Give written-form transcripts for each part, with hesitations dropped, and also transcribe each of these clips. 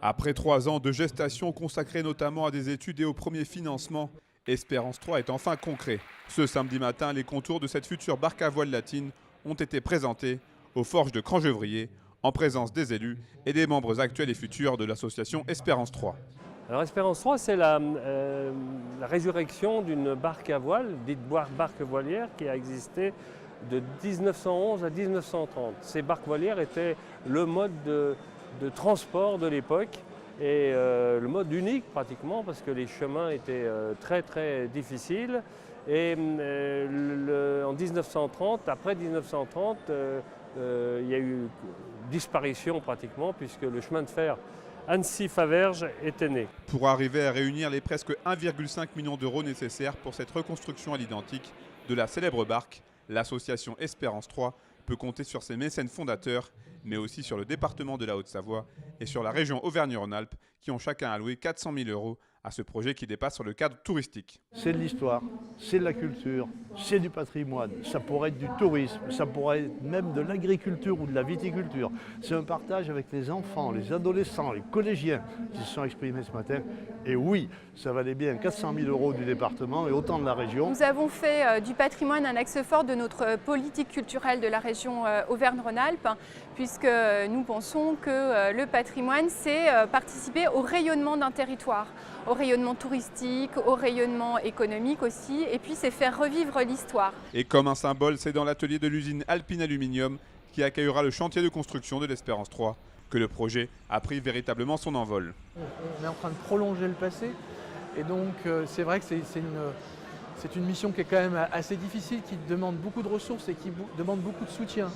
Après 3 ans de gestation consacrée notamment à des études et au premier financement, Espérance 3 est enfin concret. Ce samedi matin, les contours de cette future barque à voile latine ont été présentés aux forges de Crangevrier, en présence des élus et des membres actuels et futurs de l'association Espérance 3. Alors Espérance 3, c'est la résurrection d'une barque à voile, dite barque voilière, qui a existé de 1911 à 1930. Ces barques voilières étaient le mode de transport de l'époque et le mode unique pratiquement parce que les chemins étaient très très difficiles. Et en 1930, après 1930, il y a eu disparition pratiquement puisque le chemin de fer Annecy-Faverges était né. Pour arriver à réunir les presque 1,5 million d'euros nécessaires pour cette reconstruction à l'identique de la célèbre barque, l'association Espérance 3 peut compter sur ses mécènes fondateurs, mais aussi sur le département de la Haute-Savoie et sur la région Auvergne-Rhône-Alpes qui ont chacun alloué 400 000 euros à ce projet qui dépasse le cadre touristique. C'est de l'histoire, c'est de la culture, c'est du patrimoine, ça pourrait être du tourisme, ça pourrait être même de l'agriculture ou de la viticulture. C'est un partage avec les enfants, les adolescents, les collégiens qui se sont exprimés ce matin. Et oui, ça valait bien 400 000 euros du département et autant de la région. Nous avons fait du patrimoine un axe fort de notre politique culturelle de la région Auvergne-Rhône-Alpes, puisque nous pensons que le patrimoine, c'est participer au rayonnement d'un territoire, au rayonnement touristique, au rayonnement économique aussi, et puis c'est faire revivre l'histoire. Et comme un symbole, c'est dans l'atelier de l'usine Alpine Aluminium qui accueillera le chantier de construction de l'Espérance 3 que le projet a pris véritablement son envol. On est en train de prolonger le passé et donc c'est vrai que c'est une mission qui est quand même assez difficile, qui demande beaucoup de ressources et qui demande beaucoup de soutien.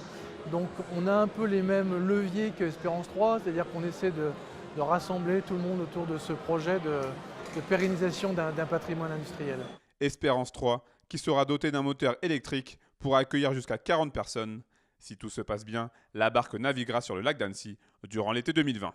Donc on a un peu les mêmes leviers que Espérance 3, c'est-à-dire qu'on essaie de rassembler tout le monde autour de ce projet de pérennisation d'un patrimoine industriel. Espérance 3 qui sera doté d'un moteur électrique pour accueillir jusqu'à 40 personnes. Si tout se passe bien, la barque naviguera sur le lac d'Annecy durant l'été 2020.